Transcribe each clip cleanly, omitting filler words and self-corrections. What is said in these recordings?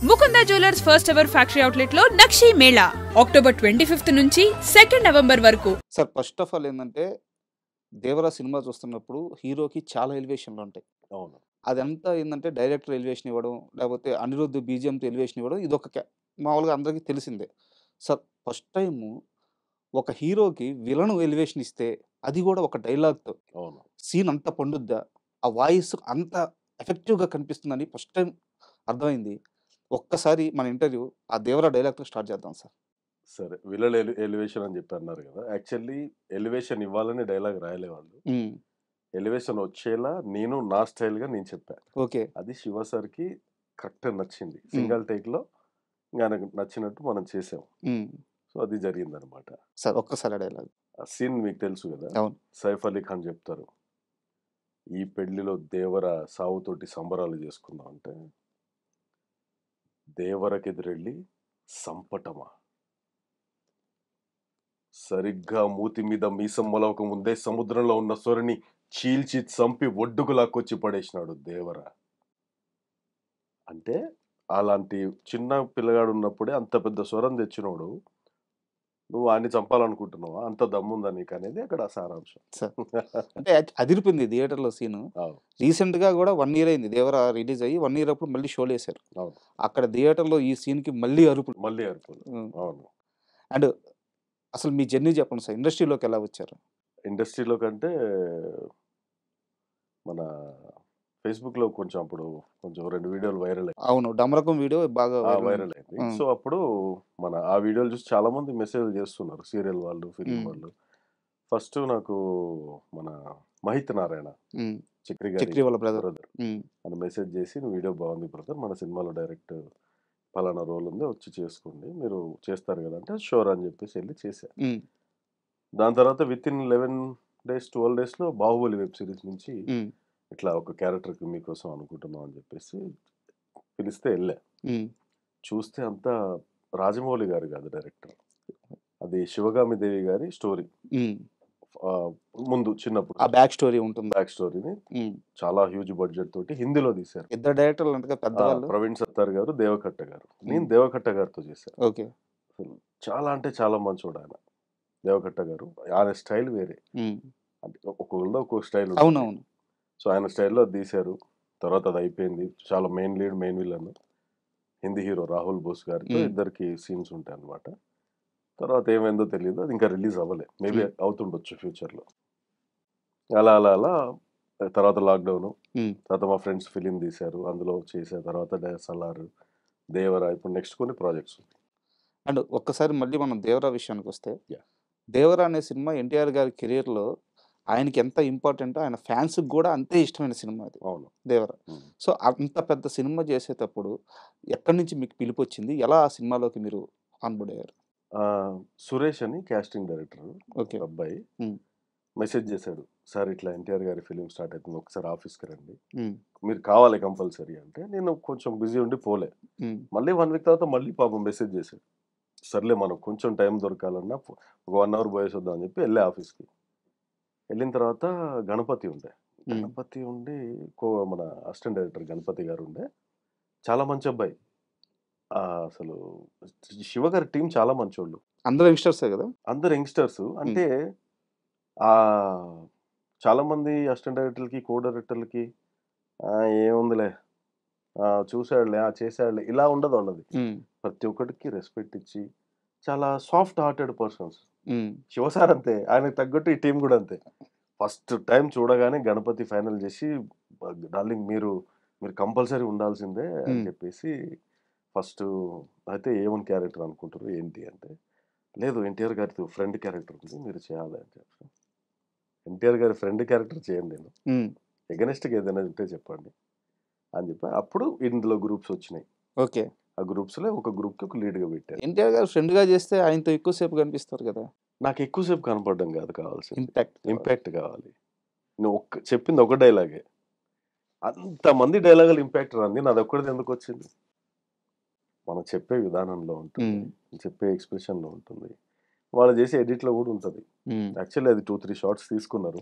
Mukunda jewellers first ever factory outlet లో నక్షి Mela October 25th నుంచి 2 November వరకు. సార్ ఫస్ట్ ఆఫ్ ఆల్ ఏంటంటే దేవరా సినిమా చూస్తున్నప్పుడు హీరోకి చాలా ఎలివేషన్లు ఉంటాయి. అవును. అదంతా ఏంటంటే డైరెక్టర్ ఎలివేషన్ ఇవ్వడం, లేకపోతే అనిరుద్ధ్ బీజిఎంతో ఎలివేషన్ ఇవ్వడం, ఇదొక మామూలుగా అందరికీ తెలిసిందే. సార్ ఫస్ట్ టైము ఒక హీరోకి విలను ఎలివేషన్ ఇస్తే అది కూడా ఒక డైలాగ్తో అవును. సీన్ అంత పండుద్దా, ఆ వాయిస్ అంత ఎఫెక్టివ్గా కనిపిస్తుందని ఫస్ట్ టైం అర్థమైంది. ఒక్కసారి మన ఇంటర్వ్యూ ఆ దేవరా డైలాగ్తో స్టార్ట్ చేద్దాం సార్. సరే, విలన్ ఎలివేషన్ అని చెప్పి అన్నారు కదా. యాక్చువల్లీ ఎలివేషన్ ఇవ్వాలని డైలాగ్ రాయలే వాళ్ళు. ఎలివేషన్ వచ్చేలా నేను నా స్టైల్గా నేను చెప్పాను. ఓకే. అది శివ సార్కి కరెక్ట్ నచ్చింది. సింగిల్ టేక్లో ఆయనకు నచ్చినట్టు మనం చేసాం. సో అది జరిగిందనమాట. సార్ ఒక్కసారి డైలాగ్. ఆ సీన్ మీకు తెలుసు కదా. అవును. సైఫ్ అలీ ఖాన్ చెప్తారు, ఈ పెళ్లిలో దేవర సావుతోటి సంబరాలు చేసుకుందాం అంటే, దేవరకెదురెళ్ళి సంపటమా, సరిగ్గా మూతి మీద మీసం మొలవక ముందే సముద్రంలో ఉన్న సొరని చీల్చి చంపి ఒడ్డుకు లాక్కొచ్చి పడేసినాడు దేవర అంటే, అలాంటి చిన్న పిల్లగాడు ఉన్నప్పుడే అంత పెద్ద స్వరం తెచ్చినోడు నువ్వు ఆయన్ని చంపాలనుకుంటున్నావా, అంత దమ్ముందా నీకు అనేది అక్కడ సారాంశం. అంటే అదిరిపోయింది థియేటర్లో సీను. రీసెంట్గా కూడా 1 year అయింది దేవరా రిలీజ్ అయ్యి. 1 year అప్పుడు మళ్ళీ షోలు వేశారు. అక్కడ థియేటర్లో ఈ సీన్కి మళ్ళీ అరుపులు. అవును. అండ్ అసలు మీ జర్నీ చెప్పండి సార్, ఇండస్ట్రీలోకి ఎలా వచ్చారు? ఇండస్ట్రీలో కంటే మన ఫేస్బుక్లో కొంచెం అప్పుడు కొంచెం 2 వీడియోలు వైరల్ అయ్యాయి. అవును, డమరకం వీడియో బాగా వైరల్ అయింది. సో అప్పుడు మన ఆ వీడియోలు చూసి చాలా మంది మెసేజ్ చేస్తున్నారు, సీరియల్ వాళ్ళు, ఫిలిం వాళ్ళు. ఫస్ట్ నాకు మన మహిత్ నారాయణ చక్రి వాళ్ళ బ్రదర్ అని మెసేజ్ చేసి, నువ్వు వీడియో బాగుంది బ్రదర్, మన సినిమాలో డైరెక్ట్ పలానా రోల్ ఉంది, వచ్చి చేసుకోండి, మీరు చేస్తారు కదా అంటే షూర్ అని చెప్పేసి వెళ్ళి చేశాను. దాని తర్వాత విత్ ఇన్ 11 days 12 daysలో బాహుబలి వెబ్ సిరీస్ నుంచి ఇట్లా ఒక క్యారెక్టర్కి మీకోసం అనుకుంటున్నాం అని చెప్పేసి పిలిస్తే వెళ్ళా. చూస్తే అంతా రాజమౌళి గారు కాదు డైరెక్టర్, అది శివగామి దేవి గారి స్టోరీ. ముందు చిన్నప్పుడు ఆ బ్యాక్ స్టోరీ ఉంటుంది. బ్యాక్ స్టోరీని చాలా హ్యూజ్ బడ్జెట్ తోటి హిందీలో తీశారు. ఇద్దరు డైరెక్టర్లు అంటే పెద్దవాళ్ళు, ప్రవీణ్ సత్తార్ గారు, దేవకట్ట గారు. నేను దేవకట్ట గారితో చేశాను. ఓకే. చాలా అంటే చాలా మంచోడు ఆయన దేవకట్ట గారు. ఆయన స్టైల్ వేరే, అంటే ఒక్కొక్కరిలో ఒక్కొక్క స్టైల్. అవునవును. సో ఆయన స్టైల్లో తీశారు. తర్వాత అది అయిపోయింది. చాలా main lead, main villain Hindi hero Rahul Bose గారితో ఇద్దరికి సీన్స్ ఉంటాయి అన్నమాట. తర్వాత ఏమైందో తెలియదు, అది ఇంకా రిలీజ్ అవ్వలే. మేబీ అవుతుండొచ్చు ఫ్యూచర్లో. అలా అలా అలా తర్వాత లాక్డౌన్, తర్వాత మా ఫ్రెండ్స్ ఫిలిం తీశారు, అందులో చేసే తర్వాత సలార్, దేవరా, ఇప్పుడు నెక్స్ట్ కొన్ని ప్రాజెక్ట్స్. అండ్ ఒక్కసారి మళ్ళీ మనం దేవరా విషయానికి వస్తే, దేవరా అనే సినిమా ఎన్టీఆర్ గారి కెరీర్లో ఆయనకి ఎంత ఇంపార్టెంట్, ఆయన ఫ్యాన్స్కి కూడా అంతే ఇష్టమైన సినిమా అది. అవును, దేవరా. సో అంత పెద్ద సినిమా చేసేటప్పుడు ఎక్కడి నుంచి మీకు పిలుపు వచ్చింది, ఎలా ఆ సినిమాలోకి మీరు ఆన్బోర్డ్ అయ్యారు? సురేష్ అని కాస్టింగ్ డైరెక్టర్, ఓకే, అబ్బాయి మెసేజ్ చేశాడు, సార్ ఇట్లా ఎన్టీఆర్ గారి ఫిలిం స్టార్ట్ అవుతుంది, ఒకసారి ఆఫీస్కి రండి, మీరు కావాలి కంపల్సరీ అంటే. నేను కొంచెం బిజీ ఉండి పోలే. మళ్ళీ 1 week తర్వాత మళ్ళీ పాపం మెసేజ్ చేశాడు, సర్లే మనం కొంచెం టైం దొరకాలన్నా ఒక 1 hour పోయేసొద్దాం అని చెప్పి వెళ్ళే ఆఫీస్కి. వెళ్ళిన తర్వాత గణపతి ఉండి మన అసిస్టెంట్ డైరెక్టర్ గణపతి గారు ఉండే, చాలా మంచి అబ్బాయి. అసలు శివ గారి టీం చాలా మంచోళ్ళు, అందరూ యంగ్స్టర్సే కదా. అందరు యంగ్స్టర్స్. అంటే చాలా మంది అసిస్టెంట్ డైరెక్టర్లకి, కో డైరెక్టర్లకి ఏముందిలే, చూసాడులే, చేసాడులే, ఇలా ఉండదు వాళ్ళది. ప్రతి ఒక్కటికి రెస్పెక్ట్ ఇచ్చి చాలా సాఫ్ట్ హార్టెడ్ పర్సన్స్. శివసార్ అంతే, ఆయనకు తగ్గట్టు ఈ టీం కూడా అంతే. ఫస్ట్ టైం చూడగానే గణపతి ఫైనల్ చేసి, డార్లింగ్ మీరు కంపల్సరీ ఉండాల్సిందే అని చెప్పేసి. ఫస్ట్ అయితే ఏమని క్యారెక్టర్ అనుకుంటారు ఏంటి అంటే, లేదు ఎన్టీఆర్ గారి ఫ్రెండ్ క్యారెక్టర్ ఉంది, మీరు చేయాలి అని చెప్పి. ఎన్టీఆర్ గారి ఫ్రెండ్ క్యారెక్టర్ చేయండి, నేను ఎగనెస్ట్గా ఏదైనా ఉంటే చెప్పండి అని చెప్పి. అప్పుడు ఇందులో గ్రూప్స్ వచ్చినాయి. ఓకే. ఆ గ్రూప్స్లో ఒక గ్రూప్కి ఒక లీడ్గా పెట్టారు. ఎన్టీఆర్ గారు ఫ్రెండ్గా చేస్తే ఆయనతో ఎక్కువసేపు కనిపిస్తారు కదా. నాకు ఎక్కువసేపు కనపడడం కాదు కావాల్సింది, ఇంపాక్ట్ కావాలి. నువ్వు చెప్పింది ఒక డైలాగే, అంతమంది డైలాగులు ఇంపాక్ట్ రాంది, నాది ఒక్కడిది ఎందుకు వచ్చింది? మనం చెప్పే విధానంలో ఉంటుంది, చెప్పే ఎక్స్ప్రెషన్లో ఉంటుంది, వాళ్ళు చేసే ఎడిట్లో కూడా ఉంటుంది. యాక్చువల్లీ అది 2-3 షార్ట్స్ తీసుకున్నారు,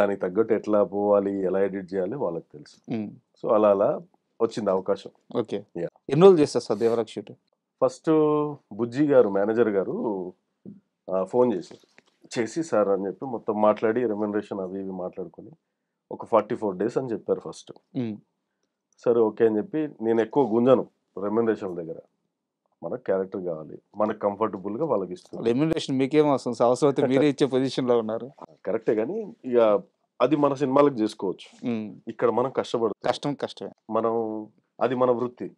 దానికి తగ్గట్టు ఎట్లా పోవాలి, ఎలా ఎడిట్ చేయాలి వాళ్ళకి తెలుసు. సో అలా వచ్చింది అవకాశం. ఓకే. యా. ఎన్ని రోజులు చేస్తారు సార్ దేవరాజ్ షూట్? ఫస్ట్ బుజ్జి గారు మేనేజర్ గారు ఫోన్ చేసి సార్ అని చెప్పి మొత్తం మాట్లాడి రెమ్యునరేషన్ అవి ఇవి మాట్లాడుకొని ఒక 44 days అని చెప్పారు ఫస్ట్. సరే ఓకే అని చెప్పి నేను ఎక్కువ గుంజను రెమ్యునరేషన్ దగ్గర. మనకు క్యారెక్టర్ కావాలి, మనకు కంఫర్టబుల్గా వాళ్ళకి ఇస్తుంది. రెమ్యునరేషన్ మీకేం అవసరం, అవసరం అయితే మీరే ఇచ్చే పొజిషన్లో ఉన్నారు. కరెక్టే, కానీ ఇక అది మన సినిమాలకు చేసుకోవచ్చు. ఇక్కడ మనం కష్టమే మనం, అది మన వృత్తి.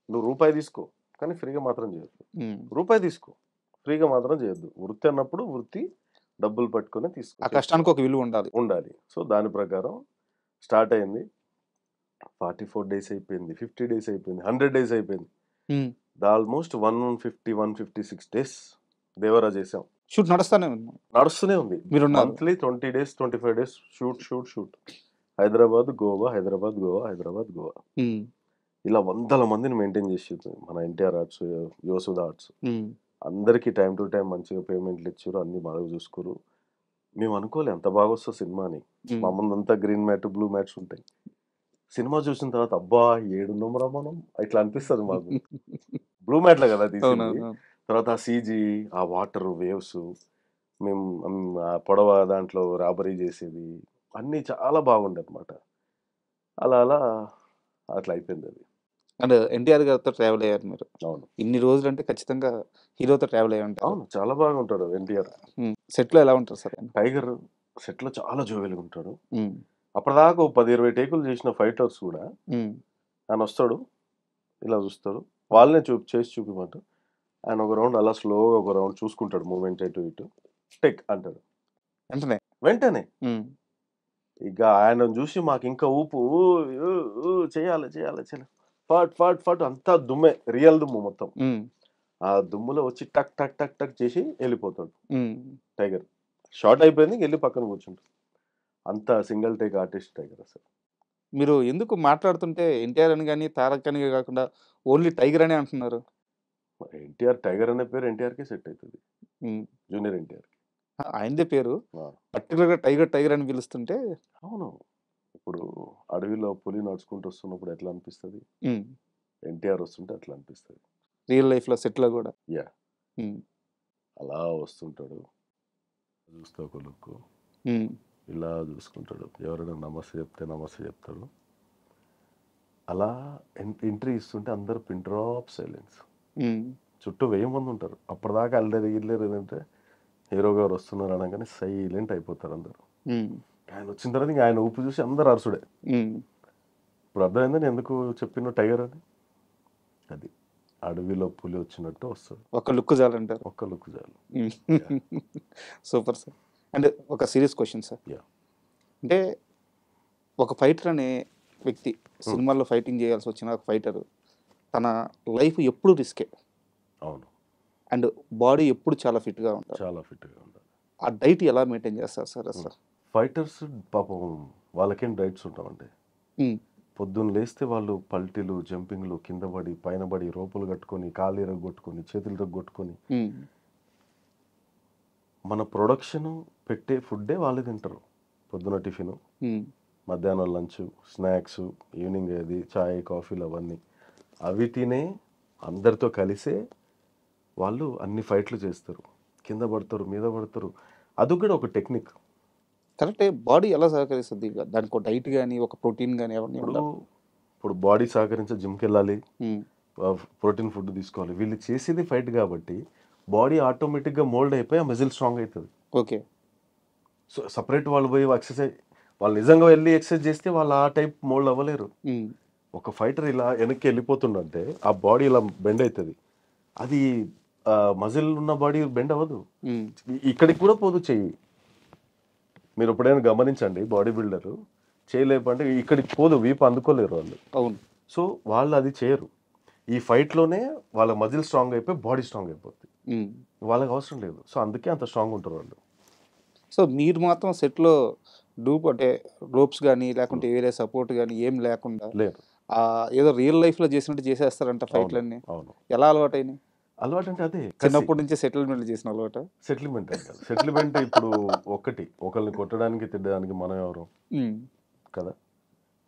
నువ్వు రూపాయి తీసుకో కానీ ఫ్రీగా మాత్రం చేయొద్దు, రూపాయి తీసుకో ఫ్రీగా మాత్రం చేయొద్దు. వృత్తి అన్నప్పుడు వృత్తి డబ్బులు పట్టుకుని తీసుకో, ఆ కష్టానికి ఒక విలువ ఉండాలి. సో దాని ప్రకారం స్టార్ట్ అయింది. 44 days అయిపోయింది, 50 days అయిపోయింది, 100 days అయిపోయింది. ఆల్మోస్ట్ 156 days దేవరాజ్ చేసాం. షూట్ నడుస్తూనే ఉంది. మీరు monthly 20 days 25 days shoot. Hyderabad Goa, Hyderabad Goa, Hyderabad Goa. ఇలా 100 మందిని మెయింటైన్ చేసి మన ఎన్టీఆర్ ఆర్ట్స్, యోసుధ ఆర్ట్స్ అందరికీ టైం టు టైం మంచిగా పేమెంట్లు ఇచ్చారు, అన్ని బాగా చూసుకోరు. మేము అనుకోలే ఎంత బాగా వస్తుంది సినిమా అని. మా ముందంతా గ్రీన్ మ్యాట్, బ్లూ మ్యాట్స్ ఉంటాయి. సినిమా చూసిన తర్వాత అబ్బా ఏడున్నాంరా మనం ఇట్లా అనిపిస్తుంది మాకు. బ్లూ మ్యాట్లో కదా తీసింది. తర్వాత ఆ సీజీ, ఆ వాటర్ వేవ్స్, మేము పొడవ దాంట్లో రాబరీ చేసేది అన్నీ చాలా బాగుండే అనమాట. అలా అట్లా అయిపోయింది అది. అండ్ ఎన్టీఆర్ గారితో ట్రావెల్ అయ్యారు మీరు. అవును, ఇన్ని రోజులు అంటే ఖచ్చితంగా హీరోతో ట్రావెల్ అయ్యి ఉంటారు. అవును, చాలా బాగా ఉంటాడు ఎన్టీఆర్. సెట్లో ఎలా ఉంటారు సార్? టైగర్ సెట్లో చాలా జోవెల్గా ఉంటాడు. అప్పటిదాకా 10-20 టేకులు చేసిన ఫైటర్స్ కూడా ఆయన వస్తాడు, ఇలా చూస్తాడు, వాళ్ళనే చేసి చూపిమంట. ఆయన ఒక రౌండ్ అలా స్లోగా ఒక రౌండ్ చూసుకుంటాడు, మూమెంట్ అటు ఇటు, టెక్ అంటాడు వెంటనే. ఇక ఆయన చూసి మాకు ఇంకా ఊపు, చేయాలి ఫాట్ అంతా దుమ్మే, రియల్ దుమ్ము మొత్తం. ఆ దుమ్ములో వచ్చి టక్ టక్ టక్ టక్ చేసి వెళ్ళిపోతాడు టైగర్. షార్ట్ అయిపోయింది, వెళ్ళి పక్కన కూర్చుంటాడు. అంత సింగిల్ టేక్ ఆర్టిస్ట్ టైగర్ అసలు. మీరు ఎందుకు మాట్లాడుతుంటే ఎన్టీఆర్ అని కానీ తారక్ అని కాకుండా ఓన్లీ టైగర్ అనే అంటున్నారు? ఎన్టీఆర్ టైగర్ అనే పేరు ఎన్టీఆర్కే సెట్ అవుతుంది, జూనియర్ ఎన్టీఆర్. ఆయనదే పేరు పర్టికులర్గా టైగర్ అని పిలుస్తుంటే. అవును, ఇప్పుడు అడవిలో పులి నడుచుకుంటూ వస్తున్నప్పుడు ఎట్లా అనిపిస్తుంది, ఎన్టీఆర్ వస్తుంటే అట్లా అనిపిస్తుంది. రియల్ లైఫ్లో సెట్లో కూడా అలా వస్తుంటాడు, చూస్తే ఒక లుక్, ఇలా చూసుకుంటాడు. ఎవరైనా నమస్తే చెప్తాడు. అలా ఎంట్రీ ఇస్తుంటే అందరు పిన్ డ్రాప్ సైలెన్స్. చుట్టూ 1000 మంది ఉంటారు. అప్పటిదాకా అల్లరి అంటే హీరో గారు వస్తున్నారు అనగానే సైలెంట్ అయిపోతారు అందరు. ఆయన వచ్చిన తర్వాత ఇంకా ఆయన ఊపి చూసి అందరు అరుసుడే. ఇప్పుడు అర్థమైందని ఎందుకు చెప్పిన టైగర్ అని. అది అడవిలో పులి వచ్చినట్టు వస్తుంది. ఒక లుక్ చాలంటారు. ఒక్క లుక్ చాలు. Super sir. అంటే ఒక సీరియస్ క్వశ్చన్ సార్. అంటే ఒక ఫైటర్ అనే వ్యక్తి సినిమాల్లో ఫైటింగ్ చేయాల్సి వచ్చిన ఒక ఫైటర్ తన లైఫ్ ఎప్పుడు రిస్కే. అవును. అండ్ బాడీ ఎప్పుడు చాలా ఫిట్గా ఉంటారు. ఆ డైట్ ఎలా మెయింటైన్ చేస్తారు సార్ అసలు? ఫైటర్స్ పాపం వాళ్ళకేం డైట్స్ ఉంటామండి. పొద్దున్న లేస్తే వాళ్ళు పల్టీలు, జంపింగ్లు, కింద పడి పైన పడి రోపులు కట్టుకొని, కాళ్ళు ఇరగొట్టుకొని, చేతులు ఇరగొట్టుకొని, మన ప్రొడక్షన్ పెట్టే ఫుడ్డే వాళ్ళు తింటారు. పొద్దున టిఫిన్, మధ్యాహ్నం లంచ్, స్నాక్స్, ఈవినింగ్ అది చాయ్, కాఫీలు అవన్నీ అవి తినే అందరితో కలిసే వాళ్ళు అన్ని ఫైట్లు చేస్తారు. కింద పడతారు, మీద పడతారు. అది కూడా ఒక టెక్నిక్. కరెక్టే. బాడీ ఎలా సహకరిస్తుంది దానికి? ఒక డైట్ కానీ, ఒక ప్రోటీన్ కానీ ఎవరిని? ఇప్పుడు బాడీ సహకరించే జిమ్కి వెళ్ళాలి, ప్రోటీన్ ఫుడ్ తీసుకోవాలి. వీళ్ళు చేసేది ఫైట్ కాబట్టి బాడీ ఆటోమేటిక్గా మోల్డ్ అయిపోయి ఆ మజిల్ స్ట్రాంగ్ అవుతుంది. ఓకే. సో సపరేట్ వాళ్ళు పోయి ఎక్సర్సైజ్, వాళ్ళు నిజంగా వెళ్ళి ఎక్సర్సైజ్ చేస్తే వాళ్ళు ఆ టైప్ మోల్డ్ అవ్వలేరు. ఒక ఫైటర్ ఇలా వెనక్కి వెళ్ళిపోతుండంటే ఆ బాడీ ఇలా బెండ్ అవుతుంది. అది మజిల్ ఉన్న బాడీ బెండ్ అవ్వదు, ఇక్కడికి కూడా పోదు చెయ్యి. మీరు ఎప్పుడైనా గమనించండి, బాడీ బిల్డర్ చేయలేపంటే ఇక్కడికి పోదు, వీపు అందుకోలేరు వాళ్ళు. అవును. సో వాళ్ళు అది చేయరు. ఈ ఫైట్లోనే వాళ్ళ మజిల్ స్ట్రాంగ్ అయిపోయి బాడీ స్ట్రాంగ్ అయిపోతుంది. వాళ్ళకి అవసరం లేదు. సో అందుకే అంత స్ట్రాంగ్ ఉంటారు వాళ్ళు. సో మీరు మాత్రం సెట్లో డూప్ అంటే రోప్స్ కానీ లేకుంటే వేరే సపోర్ట్ కానీ ఏం లేకుండా లేదు, ఏదో రియల్ లైఫ్లో చేసినట్టు చేసేస్తారంట ఫైట్లన్నీ. అవును. ఎలా అలవాటు అయినాయి? అలవాటు అంటే అదే చిన్నప్పటి నుంచి సెటిల్మెంట్ చేసిన అలవాటు. సెటిల్మెంట్ కాదు, సెటిల్మెంట్ ఇప్పుడు ఒకరిని కొట్టడానికి తిట్టడానికి మనం ఎవరు కదా,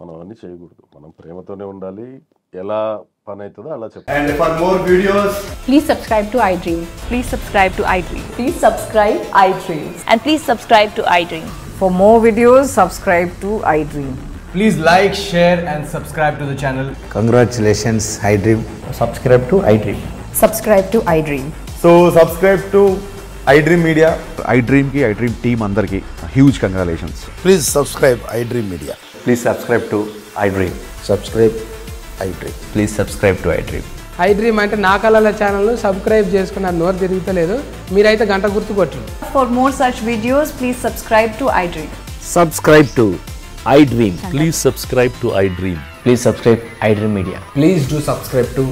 మనం అన్నీ చేయకూడదు. మనం ప్రేమతోనే ఉండాలి, ఎలా పని అవుతుందో అలా చెప్పండి. And for more videos, Please subscribe to iDream. Please subscribe to iDream. Please subscribe iDream. And please subscribe to iDream. For more videos, subscribe to iDream. please like, share and subscribe to the channel. Congratulations, iDream. Subscribe to iDream. Subscribe to iDream. So subscribe to iDream Media. iDream team andarki huge congratulations. Please subscribe iDream Media. Please subscribe to iDream. Subscribe iDream. Please subscribe to iDream. iDream అంటే నా కళల ఛానల్ను subscribe చేసుకున్న నోరు తిరుగుతలేదు, మీరైతే గంట గుర్తు కొట్టండి. For more such videos, please subscribe to iDream. Subscribe to iDream. Please subscribe to iDream. Please subscribe iDream Media. Please do subscribe to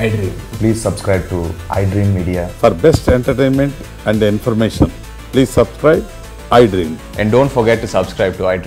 iDream. Please subscribe to iDream Media. For best entertainment and information, please subscribe iDream. And don't forget to subscribe to iDream.